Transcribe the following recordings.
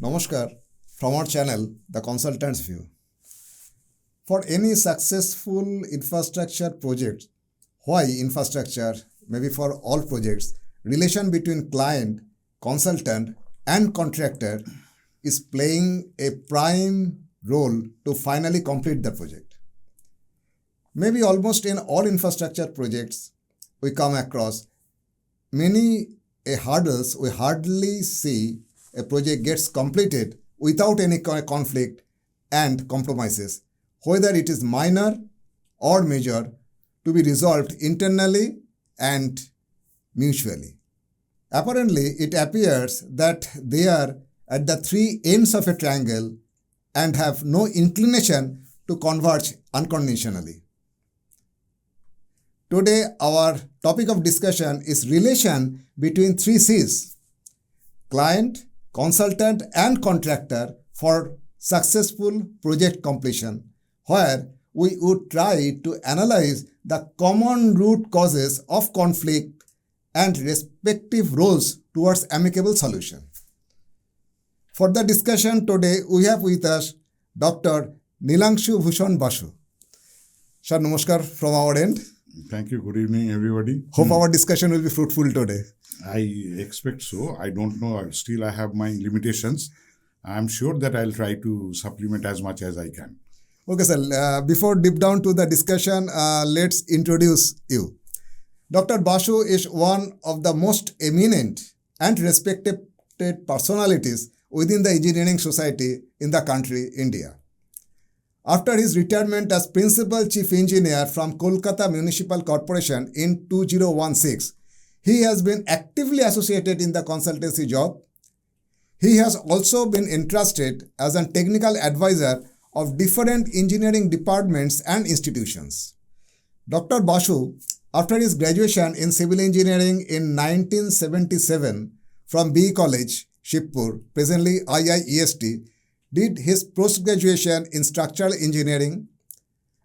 Namaskar from our channel, The Consultant's View. For any successful infrastructure project, why infrastructure? Maybe for all projects, relation between client, consultant and contractor is playing a prime role to finally complete the project. Maybe almost in all infrastructure projects, we come across many hurdles. We hardly see a project gets completed without any conflict and compromises, whether it is minor or major, to be resolved internally and mutually. Apparently, it appears that they are at the three ends of a triangle and have no inclination to converge unconditionally. Today, our topic of discussion is relation between three C's: client, consultant and contractor for successful project completion, where we would try to analyze the common root causes of conflict and respective roles towards amicable solution. For the discussion today, we have with us Dr. Nilangshu Bhusan Basu. Sir, namaskar from our end. Thank you. Good evening, everybody. Hope our discussion will be fruitful today. I expect so. I don't know. Still, I have my limitations. I'm sure that I'll try to supplement as much as I can. Okay, sir. Before deep down to the discussion, let's introduce you. Dr. Basu is one of the most eminent and respected personalities within the engineering society in the country, India. After his retirement as Principal Chief Engineer from Kolkata Municipal Corporation in 2016, he has been actively associated in the consultancy job. He has also been entrusted as a technical advisor of different engineering departments and institutions. Dr. Basu, after his graduation in civil engineering in 1977 from BE College Shibpur, presently IIEST, did his post-graduation in structural engineering.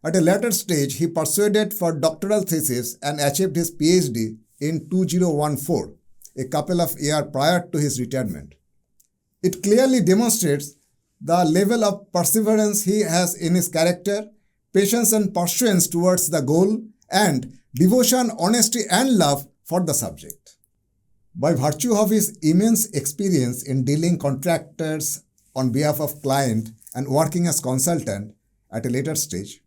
At a later stage, he persuaded for doctoral thesis and achieved his PhD in 2014, a couple of years prior to his retirement. It clearly demonstrates the level of perseverance he has in his character, patience and pursuance towards the goal, and devotion, honesty and love for the subject. By virtue of his immense experience in dealing contractors on behalf of client and working as consultant at a later stage,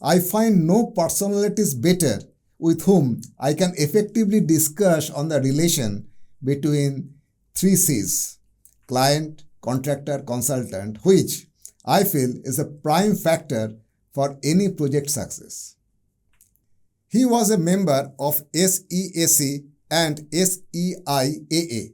I find no personalities better with whom I can effectively discuss on the relation between three C's: client, contractor, consultant, which I feel is a prime factor for any project success. He was a member of SEAC and SEIAA.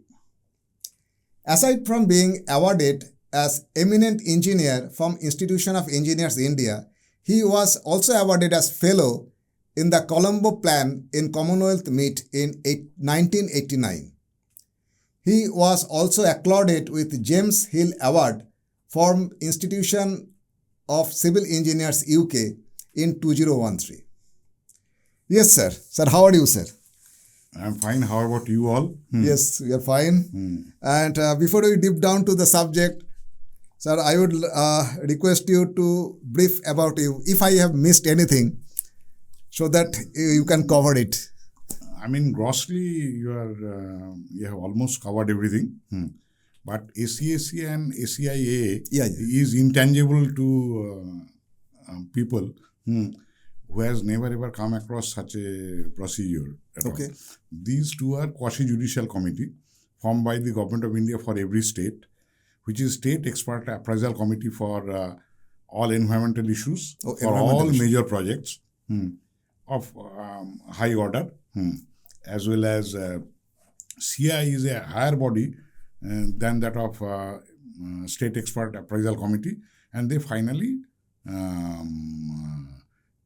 Aside from being awarded as eminent engineer from Institution of Engineers India, he was also awarded as fellow in the Colombo Plan in Commonwealth Meet in 1989. He was also accorded with James Hill Award from Institution of Civil Engineers UK in 2013. Yes, sir. Sir, how are you, sir? I'm fine. How about you all? Yes, we are fine. And before we deep down to the subject, sir, I would request you to brief about you, if I have missed anything, so that you can cover it. I mean, grossly, you have almost covered everything. But SEAC and SEIAA is intangible to people who has never ever come across such a procedure at all. These two are quasi-judicial committee formed by the Government of India for every state, which is State Expert Appraisal Committee for all environmental issues, for all major projects of high order, as well as CI is a higher body than that of State Expert Appraisal Committee, and they finally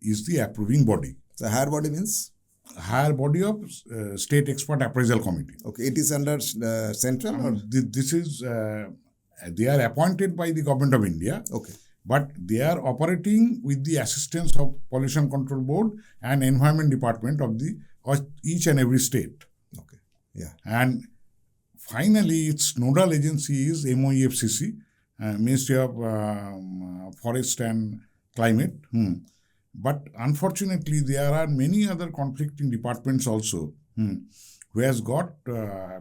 is the approving body. So higher body means? Higher body of State Expert Appraisal Committee. Okay, it is under central or? This is, they are appointed by the Government of India. Okay. But they are operating with the assistance of Pollution Control Board and Environment Department of each and every state. Okay. Yeah. And finally, its nodal agency is MOEFCC, Ministry of Forest and Climate. But unfortunately, there are many other conflicting departments also who has got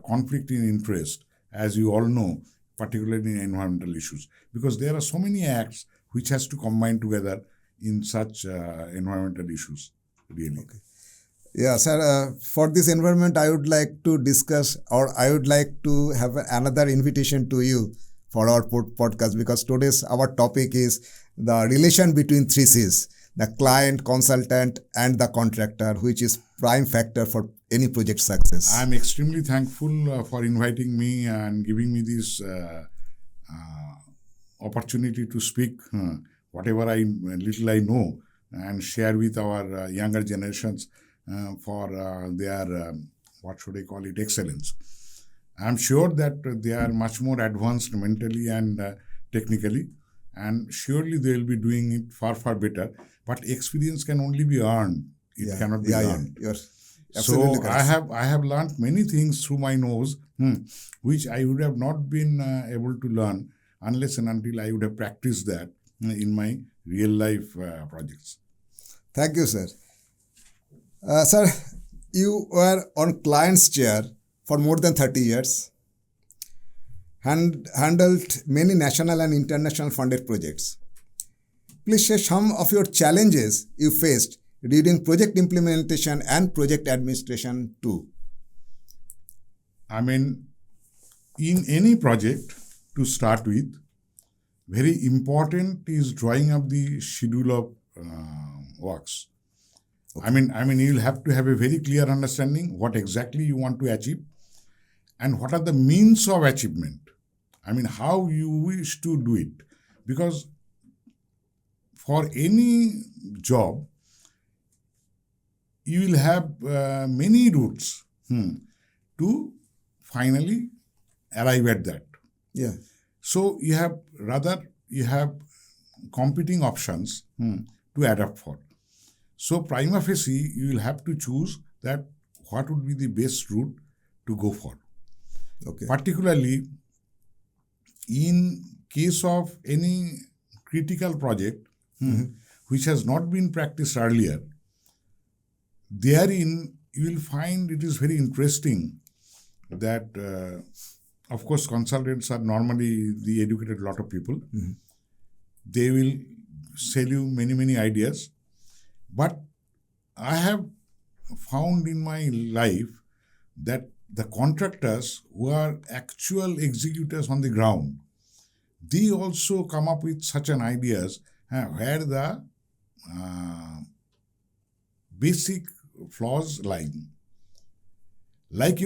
conflict in interest, as you all know, particularly in environmental issues, because there are so many acts which has to combine together in such environmental issues, really. Okay. Yeah, sir, for this environment, I would like to discuss, or I would like to have another invitation to you for our podcast, because today's our topic is the relation between three C's, the client, consultant, and the contractor, which is prime factor for any project success. I'm extremely thankful for inviting me and giving me this opportunity to speak whatever little I know and share with our younger generations for their, what should I call it, excellence. I'm sure that they are much more advanced mentally and technically, and surely they will be doing it far, far better. But experience can only be earned. It cannot be learned. You're absolutely correct. I have learned many things through my nose, which I would have not been able to learn unless and until I would have practiced that in my real life projects. Thank you, sir. Sir, you were on client's chair for more than 30 years, handled many national and international funded projects. Please share some of your challenges you faced during project implementation and project administration too. I mean, in any project, to start with, very important is drawing up the schedule of works. Okay. I mean, you'll have to have a very clear understanding what exactly you want to achieve and what are the means of achievement. I mean, how you wish to do it. Because for any job, you will have many routes to finally arrive at that. Yeah. So you have competing options to adapt for. So prima facie, you will have to choose that what would be the best route to go for. Okay. Particularly in case of any critical project which has not been practiced earlier, therein you will find it is very interesting that, of course, consultants are normally the educated lot of people. They will sell you many, many ideas. But I have found in my life that the contractors who are actual executors on the ground, they also come up with such an ideas where the basic flaws lie. Like,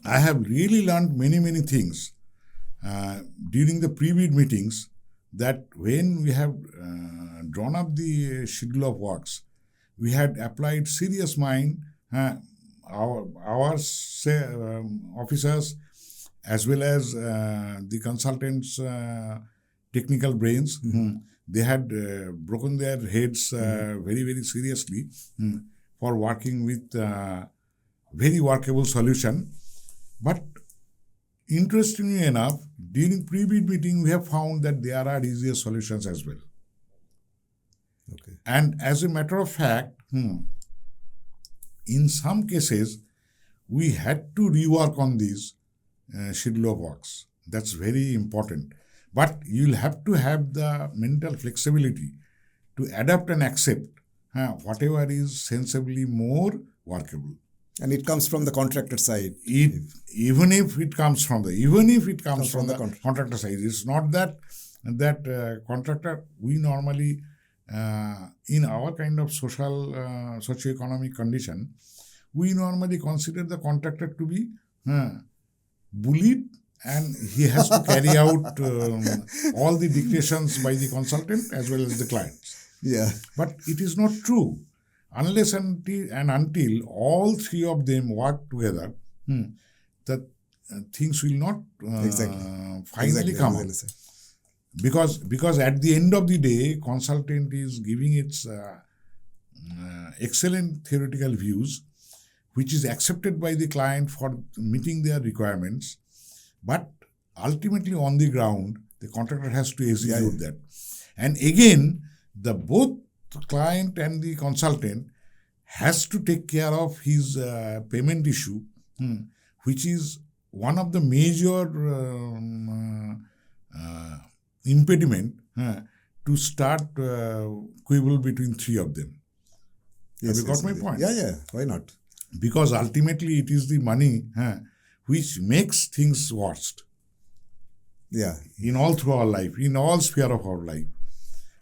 I have really learned many, many things during the pre-bid meetings, that when we have drawn up the schedule of works, we had applied serious mind, our officers as well as the consultants' technical brains. They had broken their heads very, very seriously for working with very workable solution. But interestingly enough, during pre-bid meeting, we have found that there are easier solutions as well. Okay. And as a matter of fact, in some cases, we had to rework on these schedule of works. That's very important. But you'll have to have the mental flexibility to adapt and accept whatever is sensibly more workable. And it comes from the contractor side. Even if it comes from the contractor side, it's not that contractor. We normally in our kind of socio-economic condition, we normally consider the contractor to be bullied, and he has to carry out all the dictations by the consultant as well as the clients. Yeah. But it is not true. Unless until all three of them work together, that things will not finally come up. Because at the end of the day, consultant is giving its excellent theoretical views, which is accepted by the client for meeting their requirements, but ultimately on the ground, the contractor has to execute that. And again, the both client and the consultant has to take care of his payment issue, which is one of the major impediment to start quibble between three of them. Have you got my point? Yeah, why not? Because ultimately it is the money which makes things worst. Yeah. In all through our life, in all sphere of our life.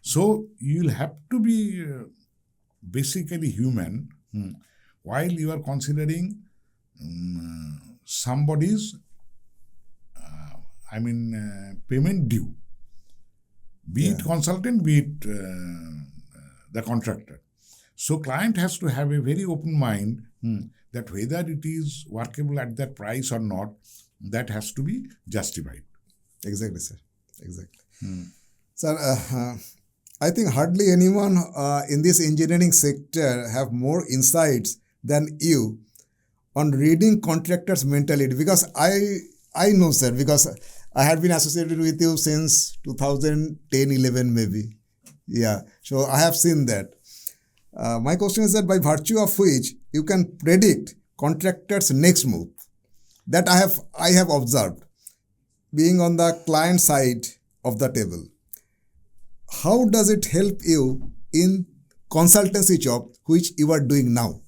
So you'll have to be basically human while you are considering somebody's payment due. Be it consultant, be it the contractor. So client has to have a very open mind that whether it is workable at that price or not, that has to be justified. Exactly, sir. Exactly. Sir, I think hardly anyone in this engineering sector have more insights than you on reading contractors' mentality, because I know, sir, because I had been associated with you since 2010-11 maybe. Yeah, so I have seen that. My question is that by virtue of which you can predict contractors' next move. That I have observed, being on the client side of the table. How does it help you in consultancy job which you are doing now?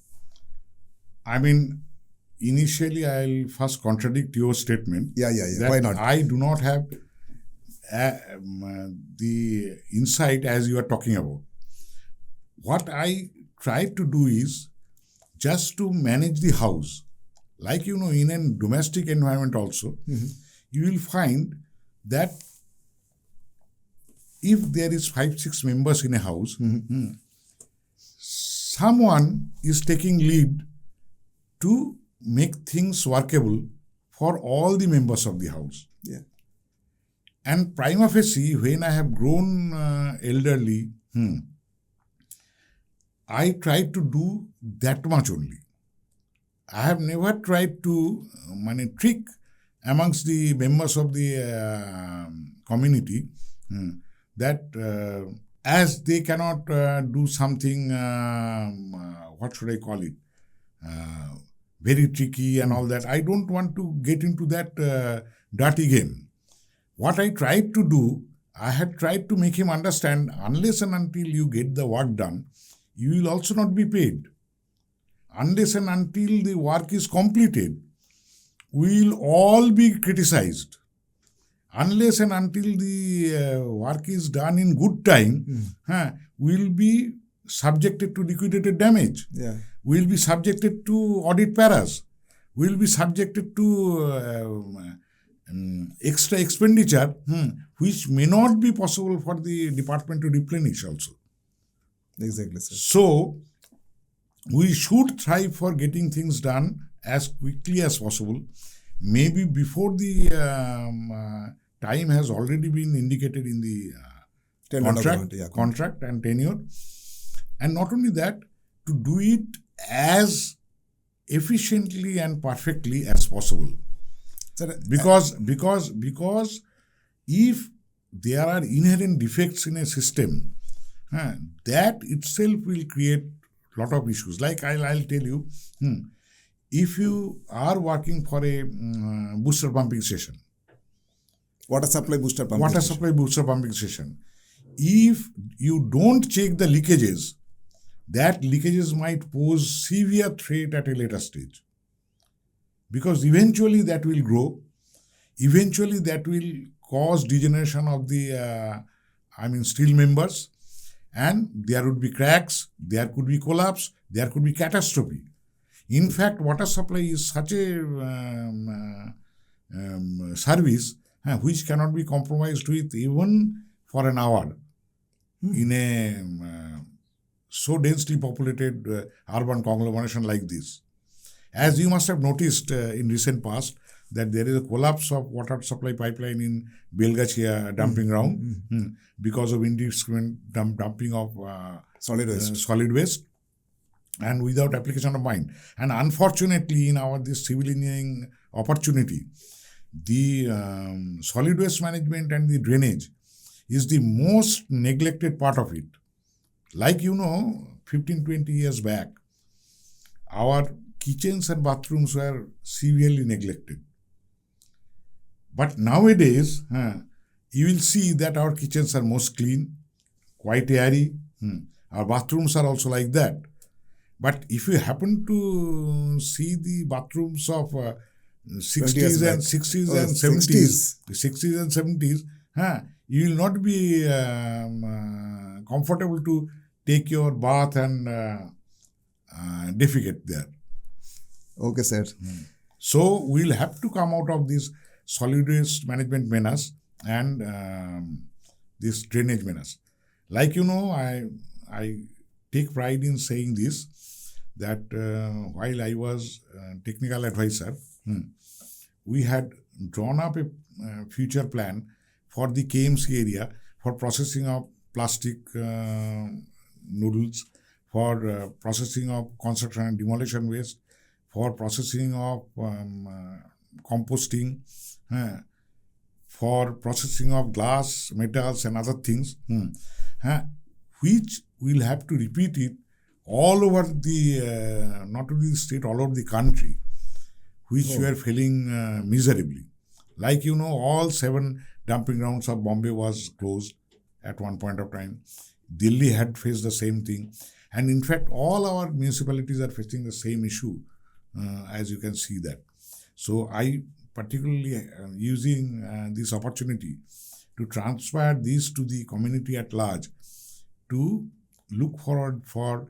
Initially I'll first contradict your statement. Yeah. That Why not? I do not have the insight as you are talking about. What I try to do is just to manage the house. Like, in a domestic environment also, you will find that if there is 5-6 members in a house, someone is taking lead to make things workable for all the members of the house. Yeah. And prima facie, when I have grown elderly, I try to do that much only. I have never tried to trick amongst the members of the community that as they cannot do something, what should I call it, very tricky and all that. I don't want to get into that dirty game. What I tried to do, I had tried to make him understand, unless and until you get the work done, you will also not be paid. Unless and until the work is completed, we will all be criticized. Unless and until the work is done in good time, we will be subjected to liquidated damage. Yeah. We will be subjected to audit paras. We will be subjected to extra expenditure, which may not be possible for the department to replenish also. Exactly, sir. So, we should strive for getting things done as quickly as possible. Maybe before the time has already been indicated in the contract and tenure. And not only that, to do it as efficiently and perfectly as possible. Sir, because if there are inherent defects in a system, that itself will create a lot of issues. Like I'll tell you, if you are working for a booster pumping station, water supply booster pumping station, if you don't check the leakages, that leakages might pose severe threat at a later stage. Because eventually that will grow, eventually that will cause degeneration of the steel members, and there would be cracks, there could be collapse, there could be catastrophe. In fact, water supply is such a service which cannot be compromised with even for an hour in a so densely populated urban conglomeration like this. As you must have noticed in recent past, that there is a collapse of water supply pipeline in Belgachia dumping ground because of indiscriminate dumping of solid waste. and without application of mind. And unfortunately, in our this civil engineering opportunity, the solid waste management and the drainage is the most neglected part of it. Like 15-20 years back, our kitchens and bathrooms were severely neglected. But nowadays, you will see that our kitchens are most clean, quite airy. Our bathrooms are also like that. But if you happen to see the bathrooms of 60s and 70s, you will not be comfortable to take your bath and defecate there. Okay, sir. So we'll have to come out of this solid waste management menace and this drainage menace. Like I take pride in saying this, that while I was technical advisor, we had drawn up a future plan for the KMC area for processing of plastic noodles, for processing of construction and demolition waste, for processing of composting, for processing of glass, metals and other things, which we'll have to repeat it all over the, not only the state, all over the country, which we are failing miserably. Like all 7 dumping grounds of Bombay was closed at one point of time. Delhi had faced the same thing. And in fact, all our municipalities are facing the same issue, as you can see that. So I particularly using this opportunity to transfer this to the community at large, to look forward for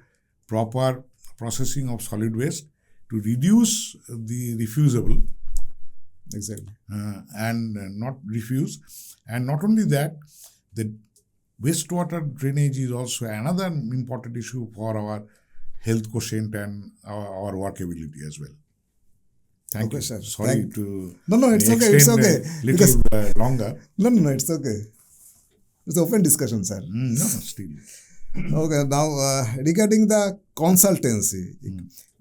proper processing of solid waste, to reduce the refusable. Exactly. And not refuse. And not only that, the wastewater drainage is also another important issue for our health quotient and our workability as well. Thank you. Sir. Sorry to No, it's okay. It's okay. Little longer. No, it's okay. It's open discussion, sir. No, still. Okay, now regarding the consultancy,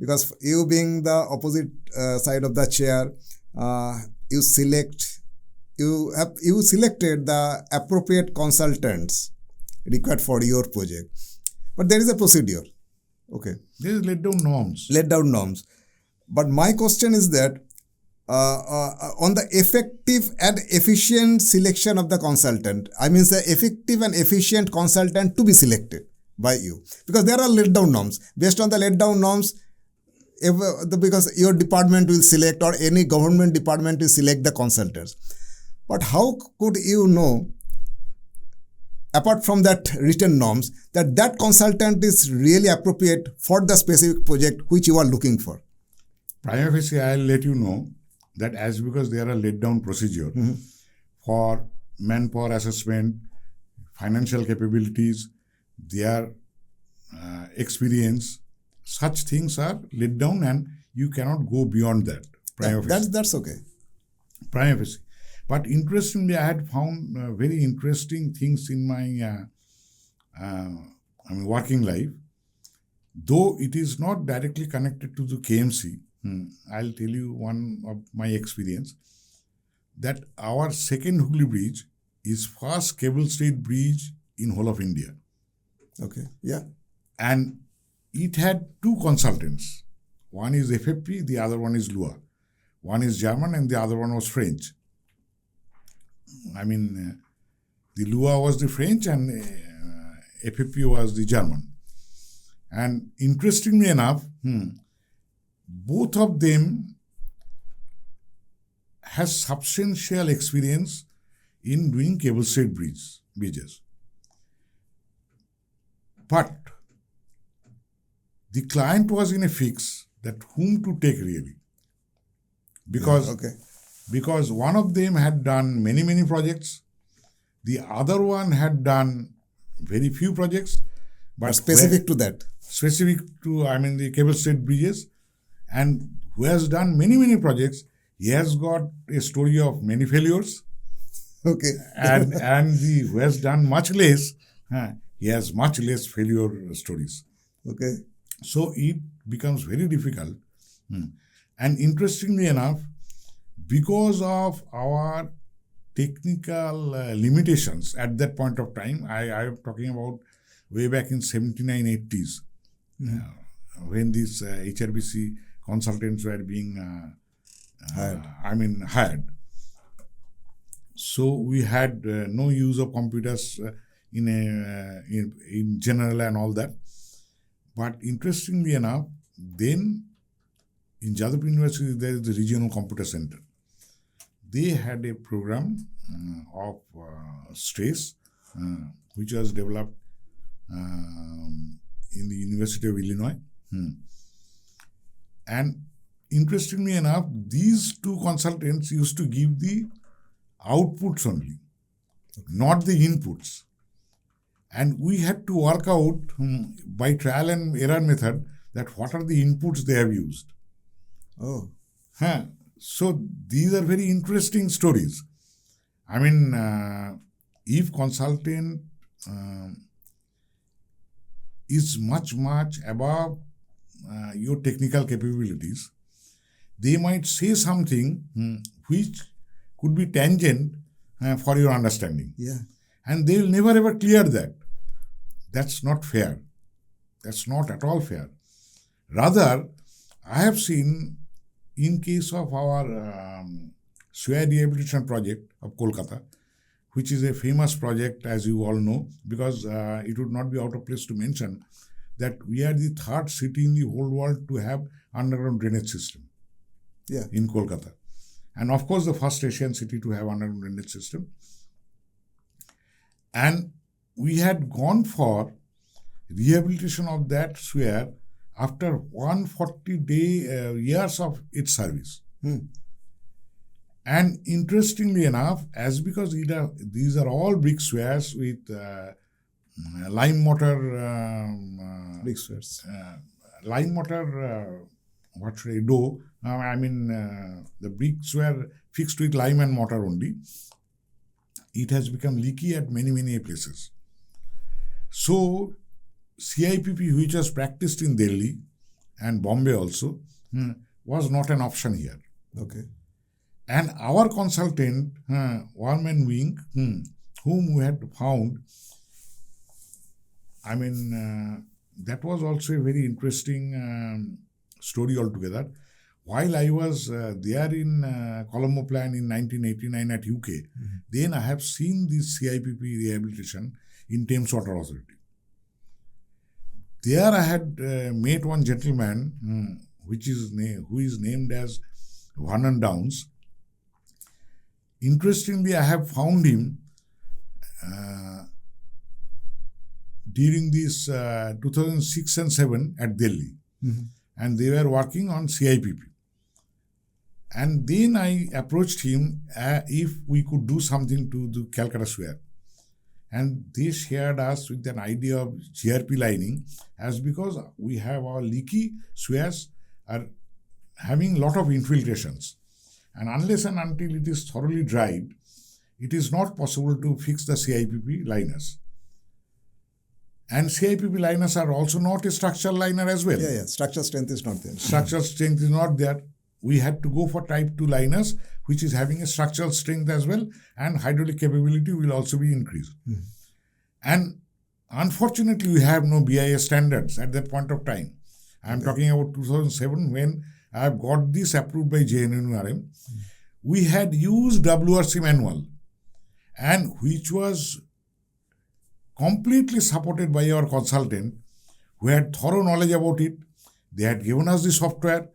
because you being the opposite side of the chair, you selected the appropriate consultants required for your project, but there is a procedure. Okay, there is laid down norms. But my question is that on the effective and efficient selection of the consultant, I mean the effective and efficient consultant to be selected by you, because there are laid down norms. Based on the laid down norms, because your department will select, or any government department will select the consultants. But how could you know, apart from that written norms, that consultant is really appropriate for the specific project which you are looking for? Prima facie, I'll let you know that because there are laid down procedure for manpower assessment, financial capabilities, their experience, such things are laid down and you cannot go beyond that. That's okay. Prima facie. But interestingly, I had found very interesting things in my working life. Though it is not directly connected to the KMC, I'll tell you one of my experience, that our second Hooghly Bridge is first cable-stayed bridge in whole of India. Okay, yeah. And it had 2 consultants. One is FFP, the other one is Lua. One is German and the other one was French. The Lua was the French and FFP was the German. And interestingly enough, both of them has substantial experience in doing cable-stayed bridges. But the client was in a fix that whom to take really. Because one of them had done many projects, the other one had done very few projects. But specific to that. Specific to, the cable-stayed bridges. And who has done many projects, he has got a story of many failures. Okay. and the who has done much less, he has much less failure stories. Okay. So it becomes very difficult. And interestingly enough, because of our technical limitations at that point of time, I am talking about way back in 79, 80s, when these HRBC consultants were being hired. So we had no use of computers in general and all that. But interestingly enough, then in Jadavpur University there is the Regional Computer Center. They had a program of stress which was developed in the University of Illinois. And interestingly enough, these two consultants used to give the outputs only, not the inputs. And we had to work out by trial and error method that what are the inputs they have used. Oh. So these are very interesting stories. I mean, if consultant is much above your technical capabilities, they might say something which could be tangent for your understanding. Yeah. And they will never ever clear that. That's not fair. That's not at all fair. Rather, I have seen in case of our swear rehabilitation project of Kolkata, which is a famous project as you all know, because it would not be out of place to mention that we are the third city in the whole world to have underground drainage system in Kolkata. And of course, the first Asian city to have underground drainage system. And we had gone for rehabilitation of that swear after 140 years of its service. And interestingly enough, as because these are all brick swears with lime mortar, Brick swears. Lime mortar, dough. The bricks were fixed with lime and mortar only. It has become leaky at many places. So CIPP, which was practiced in Delhi and Bombay also, was not an option here. Okay. And our consultant, one-man wing, whom we had found, that was also a very interesting story altogether. While I was there in Colombo Plan in 1989 at UK, then I have seen this CIPP rehabilitation in Thames Water Authority. There I had met one gentleman who is named as Vernon Downs. Interestingly, I have found him during this 2006 and 7 at Delhi. And they were working on CIPP. And then I approached him if we could do something to the Calcutta swear. And they shared us with an idea of GRP lining, as because we have our leaky swears are having a lot of infiltrations. And unless and until it is thoroughly dried, it is not possible to fix the CIPP liners. And CIPP liners are also not a structural liner as well. Yeah. Structural strength is not there. Structural strength is not there. We had to go for type 2 liners, which is having a structural strength as well, and hydraulic capability will also be increased. And unfortunately, we have no BIS standards at that point of time. I am talking about 2007 when I have got this approved by JNNURM. We had used WRC manual, and which was completely supported by our consultant who had thorough knowledge about it. They had given us the software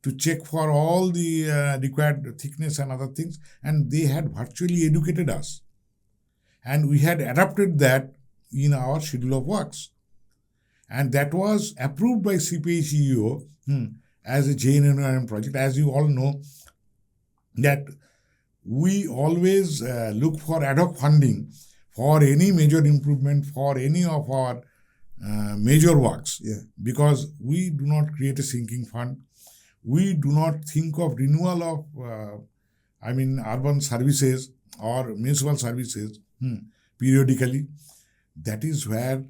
to check for all the required thickness and other things, and they had virtually educated us. And we had adapted that in our schedule of works. And that was approved by CPHEO as a JNNURM project. As you all know, that we always look for ad hoc funding for any major improvement, for any of our major works. Because we do not create a sinking fund. We do not think of renewal of, urban services or municipal services periodically. That is where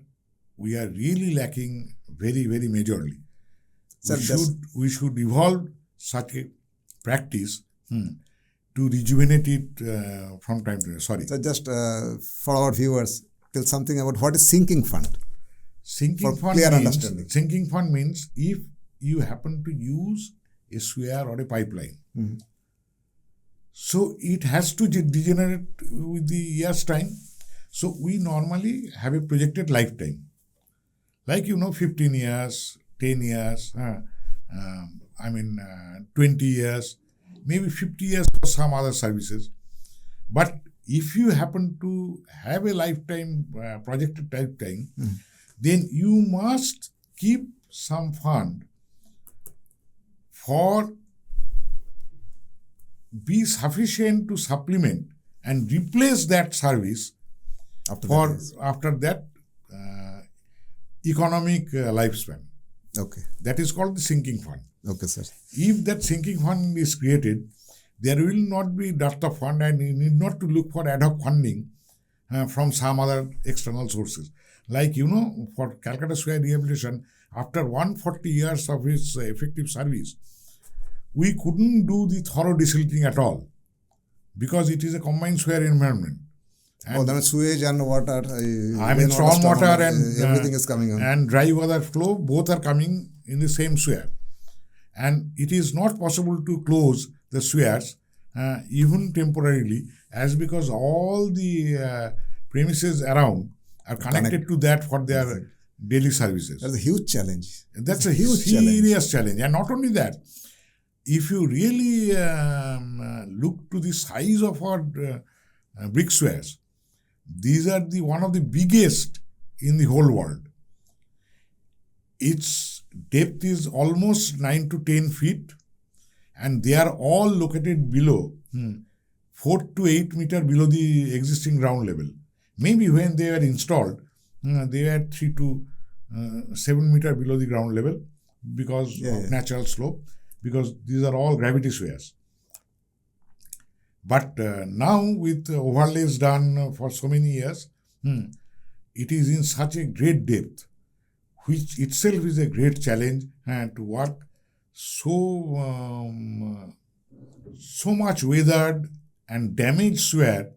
we are really lacking very, very majorly. Sir, We should evolve such a practice to rejuvenate it from time to time. Sorry. So just for our viewers, tell something about what is sinking fund. Sinking fund means if you happen to use a sewer or a pipeline, so it has to degenerate with the year's time. So we normally have a projected lifetime, like 15 years, 10 years, 20 years, maybe 50 years for some other services. But if you happen to have a lifetime, projected lifetime, then you must keep some fund for be sufficient to supplement and replace that service after that economic lifespan. Okay. That is called the sinking fund. Okay, sir. If that sinking fund is created, there will not be dearth of fund, and you need not to look for ad hoc funding from some other external sources. Like, for Calcutta Sewer Rehabilitation, after 140 years of its effective service, we couldn't do the thorough desilting at all because it is a combined sewer environment. And then sewage and water. Storm water and everything is coming on. And dry weather flow, both are coming in the same sewer. And it is not possible to close the sewers even temporarily, as because all the premises around are connected to that for their daily services. That's a huge challenge. That's a huge, serious challenge. And not only that, if you really look to the size of our brick sewers, these are one of the biggest in the whole world. Its depth is almost 9 to 10 feet, and they are all located below 4 to 8 meters below the existing ground level. Maybe when they were installed, they were 3 to 7 meters below the ground level because of natural slope, because these are all gravity sewers. But now with overlays done for so many years, it is in such a great depth, which itself is a great challenge to work so much weathered and damaged sewer,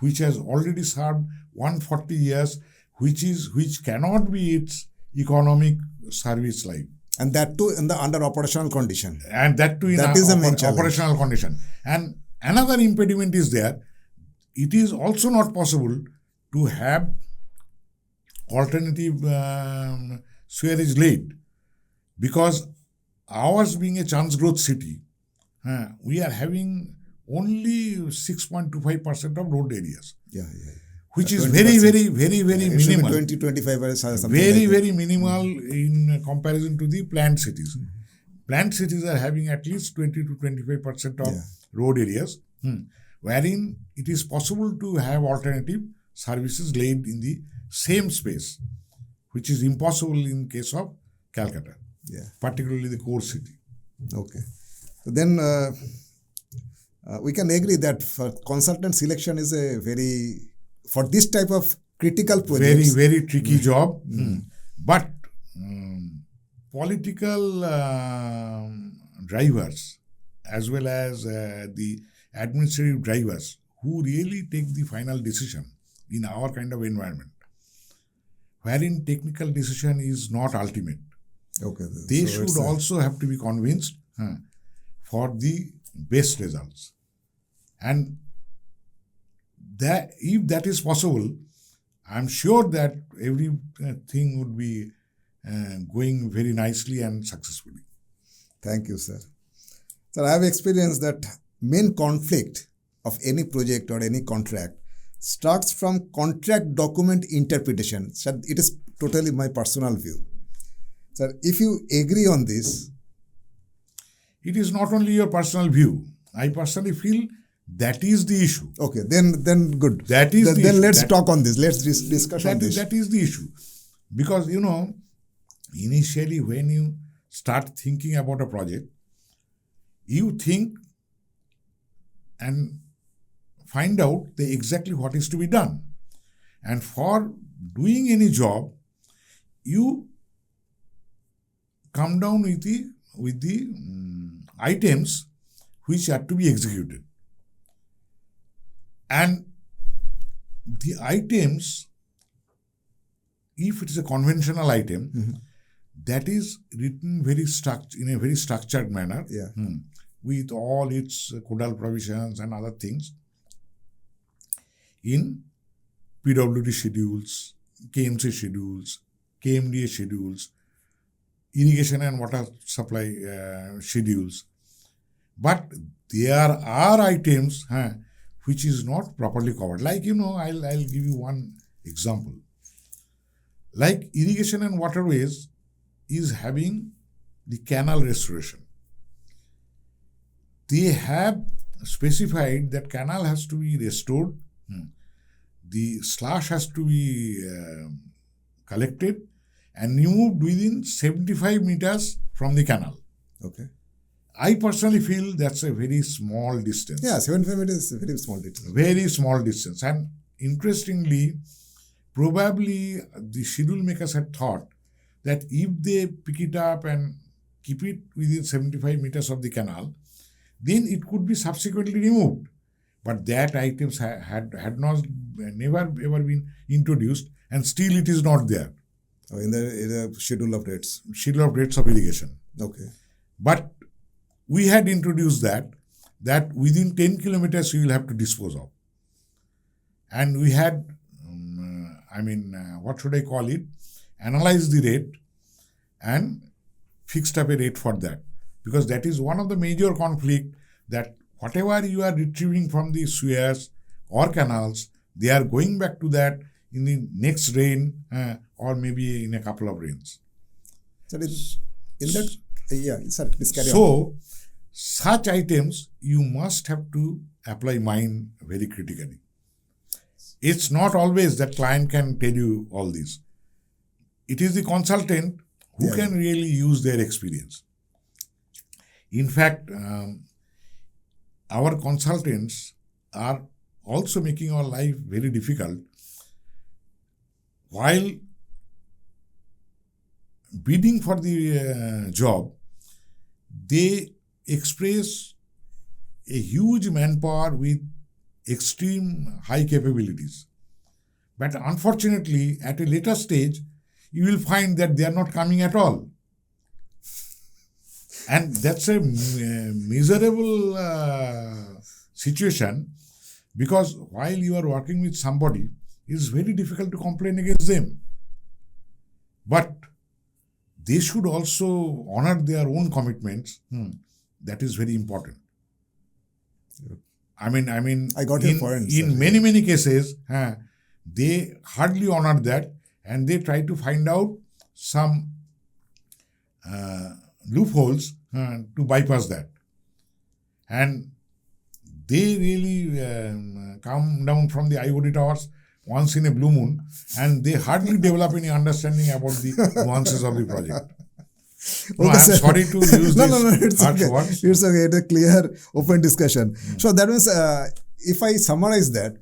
which has already served 140 years, which cannot be its economic service life. And that too in the under operational condition. And that too in operational condition. And another impediment is there. It is also not possible to have alternative sewerage laid, because ours being a chance growth city, we are having only 6.25% of road areas. Which is very minimal. 20-25 very minimal in comparison to the planned cities. Planned cities are having at least 20 to 25% of road areas, wherein it is possible to have alternative services laid in the same space, which is impossible in case of Calcutta, particularly the core city. Okay. So then we can agree that for consultant selection is for this type of critical projects. Very tricky job. But political drivers as well as the administrative drivers who really take the final decision in our kind of environment, wherein technical decision is not ultimate. They should also have to be convinced for the best results. And that if that is possible, I'm sure that everything would be going very nicely and successfully. Thank you, sir. Sir, I have experienced that main conflict of any project or any contract starts from contract document interpretation. Sir, it is totally my personal view. Sir, if you agree on this. It is not only your personal view. I personally feel that is the issue. Okay, then good. That is the then issue. Let's talk on this. Let's discuss on this. That is the issue. Because, initially when you start thinking about a project, you think and find out exactly what is to be done. And for doing any job, you come down with the items which are to be executed. And the items, if it is a conventional item, that is written in a very structured manner, with all its codal provisions and other things in PWD schedules, KMC schedules, KMDA schedules, irrigation and water supply schedules. But there are items which is not properly covered. Like, I'll give you one example. Like irrigation and waterways is having the canal restoration. They have specified that canal has to be restored, the slush has to be collected and removed within 75 meters from the canal. Okay. I personally feel that's a very small distance. Yeah, 75 meters is a very small distance. Very small distance. And interestingly, probably the schedule makers had thought that if they pick it up and keep it within 75 meters of the canal, then it could be subsequently removed. But that items had never ever been introduced, and still it is not there. Oh, in the schedule of rates. Schedule of rates of irrigation. Okay. But we had introduced that within 10 kilometers you will have to dispose of. And we had, what should I call it, analyzed the rate and fixed up a rate for that. Because that is one of the major conflict, that whatever you are retrieving from the sewers or canals, they are going back to that in the next rain or maybe in a couple of rains. So please carry on. So, such items you must have to apply mind very critically. It's not always that client can tell you all this. It is the consultant who can really use their experience. In fact, our consultants are also making our life very difficult. While bidding for the job, they express a huge manpower with extreme high capabilities. But unfortunately, at a later stage, you will find that they are not coming at all. And that's a miserable situation, because while you are working with somebody, it's very difficult to complain against them. But they should also honor their own commitments. That is very important. I got your point. In many cases, they hardly honor that, and they try to find out some loopholes to bypass that. And they really come down from the ivory towers once in a blue moon, and they hardly develop any understanding about the nuances of the project. I'm sorry to use it's okay. Words. It's okay. It's a clear, open discussion. So that means, if I summarize that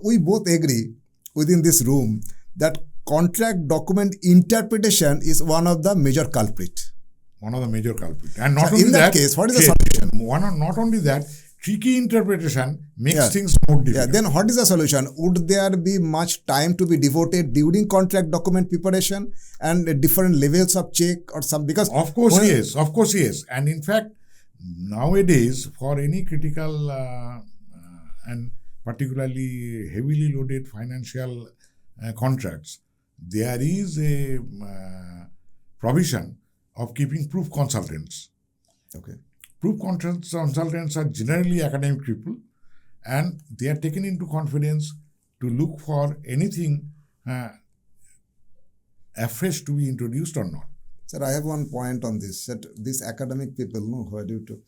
we both agree within this room that contract document interpretation is one of the major culprit. One of the major culprit. And not so only in that case, what is the solution? Not only that, tricky interpretation makes things more difficult. Yeah. Then what is the solution? Would there be much time to be devoted during contract document preparation and different levels of check or some? Because of course yes. And in fact, nowadays for any critical and particularly heavily loaded financial contracts, there is a provision of keeping proof consultants. Okay. Proof consultants are generally academic people, and they are taken into confidence to look for anything afresh to be introduced or not. Sir, I have one point on this, that these academic people, who are due to,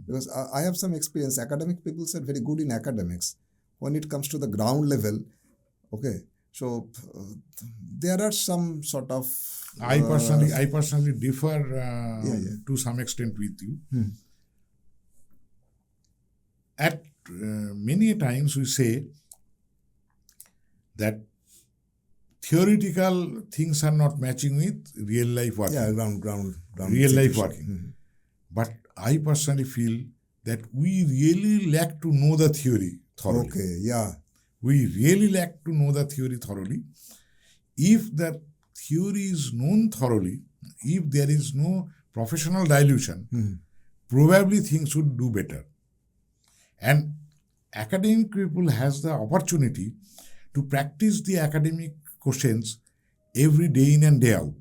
because I have some experience, academic people are very good in academics. When it comes to the ground level, okay, so there are some sort of... I personally differ to some extent with you. At many times we say that theoretical things are not matching with real life working. Yeah, ground real life situation. working. Mm-hmm. But I personally feel that we really lack to know the theory thoroughly. Okay, yeah. We really lack to know the theory thoroughly. If the theory is known thoroughly, if there is no professional dilution, probably things would do better. And academic people has the opportunity to practice the academic questions every day in and day out.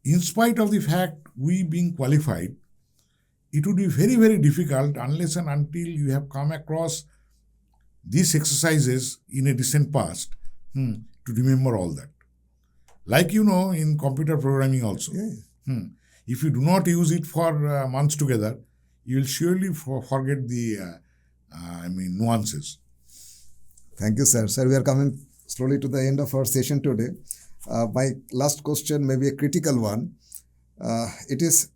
In spite of the fact we being qualified, it would be very, very difficult unless and until you have come across these exercises in a distant past to remember all that. Like in computer programming also. Yeah. If you do not use it for months together, you will surely forget the nuances. Thank you, sir. Sir, we are coming slowly to the end of our session today. My last question may be a critical one. It is,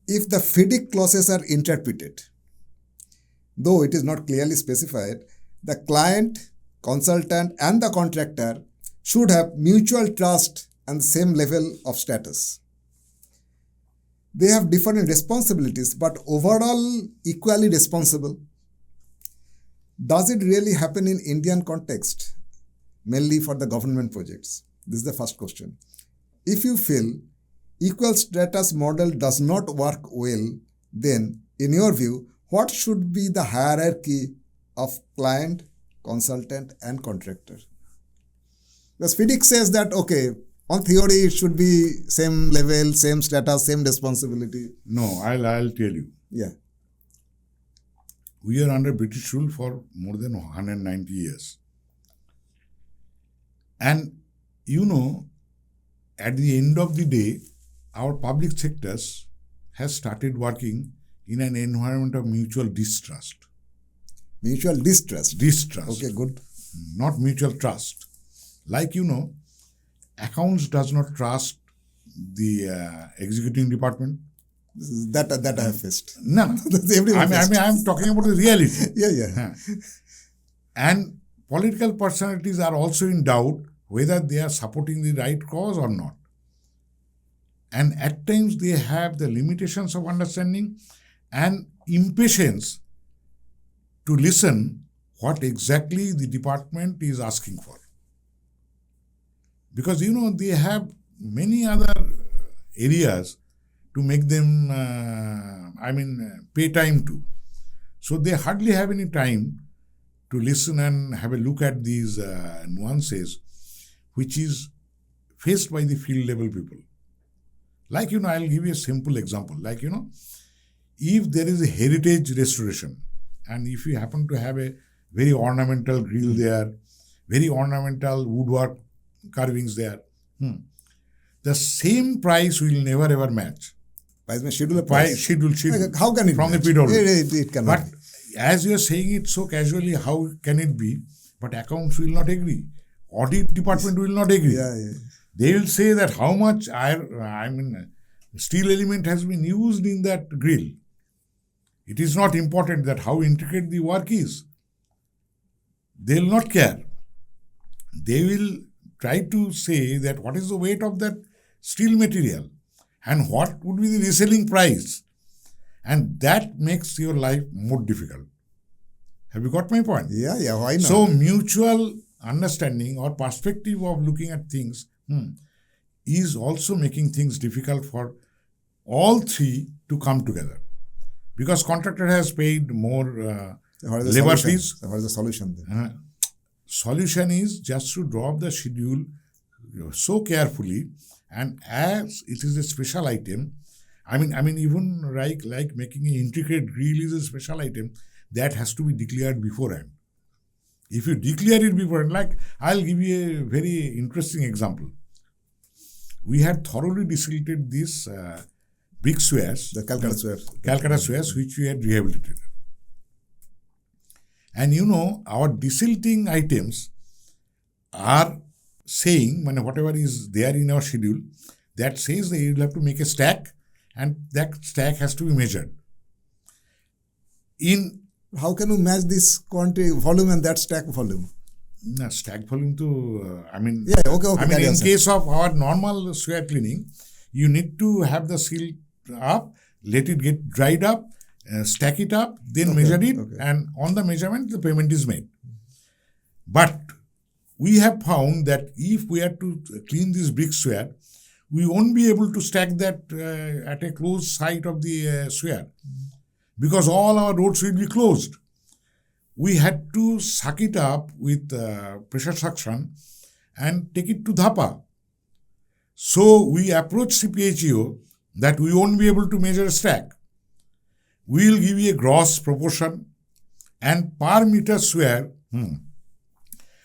if the FIDIC clauses are interpreted, though it is not clearly specified, the client, consultant and the contractor should have mutual trust and the same level of status. They have different responsibilities, but overall equally responsible. Does it really happen in Indian context, mainly for the government projects? This is the first question. If you feel equal status model does not work well, then in your view, what should be the hierarchy of client, consultant and contractor? Because FIDIC says that, okay, on theory it should be same level, same status, same responsibility. No, I'll tell you. Yeah. We are under British rule for more than 190 years. And at the end of the day, our public sectors has started working in an environment of mutual distrust. Mutual distrust? Distrust. Okay, good. Not mutual trust. Like, accounts does not trust the executing department. That I have faced. No. I'm talking about the reality. Yeah. And political personalities are also in doubt whether they are supporting the right cause or not. And at times they have the limitations of understanding and impatience to listen what exactly the department is asking for. Because, they have many other areas to make them, pay time to. So they hardly have any time to listen and have a look at these nuances, which is faced by the field level people. Like, I'll give you a simple example. Like, if there is a heritage restoration, and if you happen to have a very ornamental grill there, very ornamental woodwork carvings there, the same price will never ever match. Schedule. How can it from match? The PW? It cannot. But as you are saying it so casually, how can it be? But accounts will not agree. Audit department will not agree. Yeah. They will say that how much steel element has been used in that grill. It is not important that how intricate the work is. They will not care. They will try to say that what is the weight of that steel material and what would be the reselling price. And that makes your life more difficult. Have you got my point? Yeah, why not? So mutual understanding or perspective of looking at things is also making things difficult for all three to come together. Because contractor has paid more labor fees. What is the solution then? Solution is just to drop the schedule so carefully, and as it is a special item, even like making an intricate grill is a special item, that has to be declared beforehand. If you declare it beforehand, like I'll give you a very interesting example. We had thoroughly desilted these big squares, the Calcutta squares, which we had rehabilitated. And our desilting items are saying, whatever is there in our schedule, that says that you will have to make a stack and that stack has to be measured. How can you match this quantity volume and that stack volume? Stack volume to, carry on, in sir. case of our normal swear cleaning, you need to have the seal up, let it get dried up, stack it up, then measure it, and on the measurement, the payment is made. But we have found that if we are to clean this brick swear, we won't be able to stack that at a close site of the swear, because all our roads will be closed. We had to suck it up with pressure suction and take it to Dhapa. So we approached CPHEO that we won't be able to measure a stack. We will give you a gross proportion and per meter swear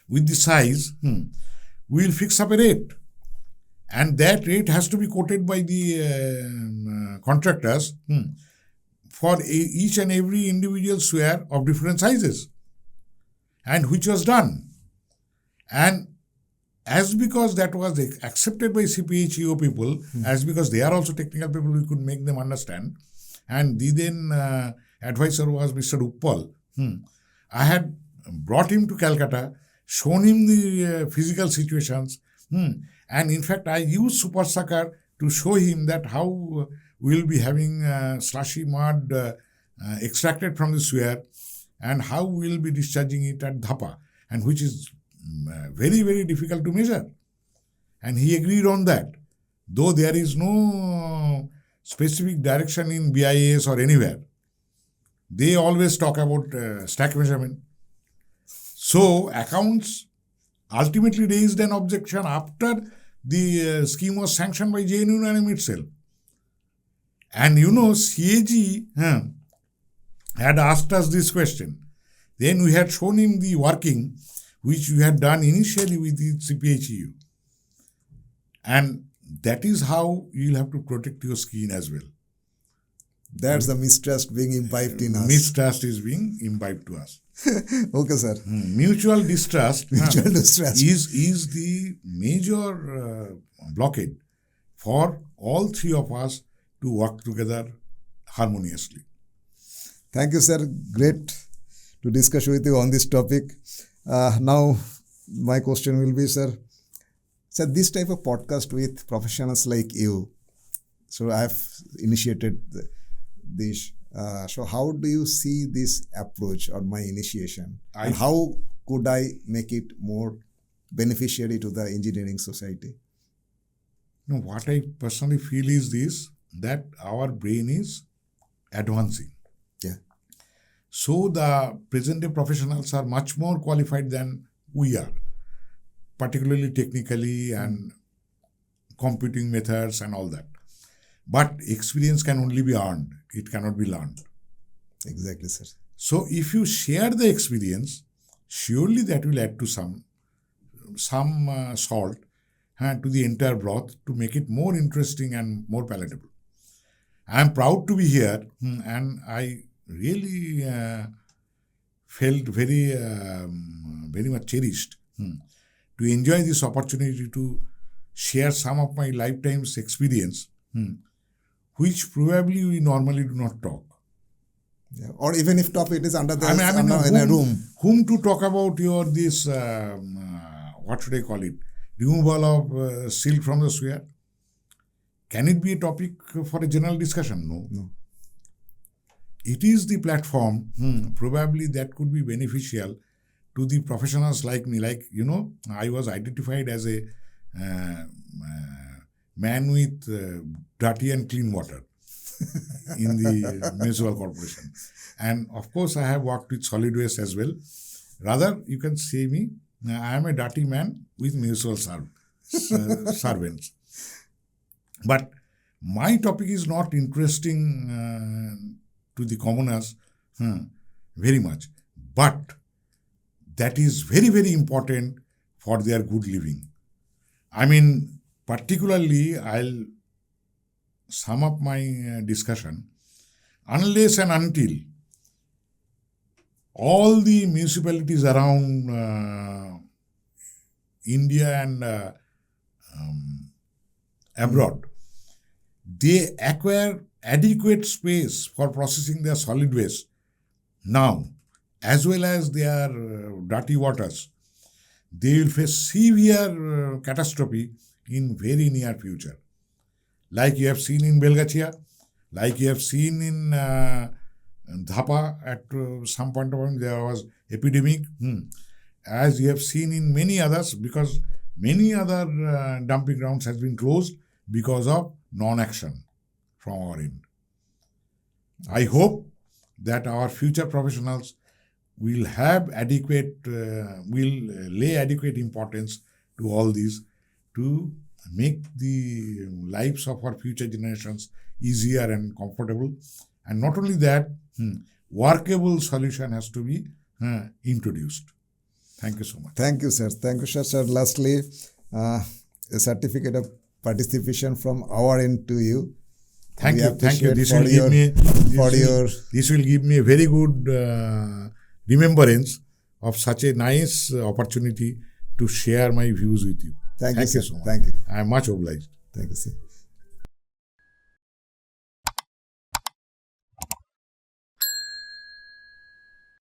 with the size, we will fix up a rate. And that rate has to be quoted by the contractors for each and every individual swear of different sizes, and which was done. And as because that was accepted by CPHEO people, as because they are also technical people, we could make them understand. And the then advisor was Mr. Uppal. I had brought him to Calcutta, shown him the physical situations, and in fact I used super sucker to show him that how we will be having slushy mud extracted from the swear, and how we will be discharging it at Dhapa, and which is very, very difficult to measure. And he agreed on that, though there is no specific direction in BIS or anywhere. They always talk about stack measurement. So accounts ultimately raised an objection after the scheme was sanctioned by JNUNM itself. And CAG had asked us this question. Then we had shown him the working which we had done initially with the CPHEU. And that is how you will have to protect your skin as well. That's the mistrust being imbibed in us. Mistrust is being imbibed to us. Okay, sir. Mutual distrust is the major blockade for all three of us to work together harmoniously. Thank you, sir. Great to discuss with you on this topic. Now, my question will be, sir, this type of podcast with professionals like you, so I have initiated this. So how do you see this approach or my initiation? And how could I make it more beneficiary to the engineering society? No, what I personally feel is this, that our brain is advancing. Yeah. So the present day professionals are much more qualified than we are, particularly technically and computing methods and all that. But experience can only be earned. It cannot be learned. Exactly, sir. So if you share the experience, surely that will add to some salt to the entire broth to make it more interesting and more palatable. I am proud to be here, and I really felt very much cherished to enjoy this opportunity to share some of my lifetime's experience, which probably we normally do not talk. Yeah. Or even if talk, it is under the in a room. Whom to talk about your this, what should I call it, removal of silk from the swear? Can it be a topic for a general discussion? No. It is the platform, probably that could be beneficial to the professionals like me. Like, I was identified as a man with dirty and clean water in the municipal corporation. And of course, I have worked with solid waste as well. Rather, you can say me, I am a dirty man with municipal servants. But my topic is not interesting to the commoners very much. But that is very, very important for their good living. I mean, particularly, I'll sum up my discussion. Unless and until all the municipalities around India and abroad, they acquire adequate space for processing their solid waste now, as well as their dirty waters, they will face severe catastrophe in very near future. Like you have seen in Belgachia, like you have seen in Dhapa at some point of time there was epidemic. As you have seen in many others, because many other dumping grounds has been closed because of non-action from our end. I hope that our future professionals will have adequate, will lay adequate importance to all these to make the lives of our future generations easier and comfortable. And not only that, workable solution has to be introduced. Thank you so much. Thank you, sir. Thank you, sir. Sir, lastly, a certificate of participation from our end to you. Thank you. Thank you. This will give me a very good remembrance of such a nice opportunity to share my views with you. Thank you, sir. so much. Thank you. I am much obliged. Thank you, sir.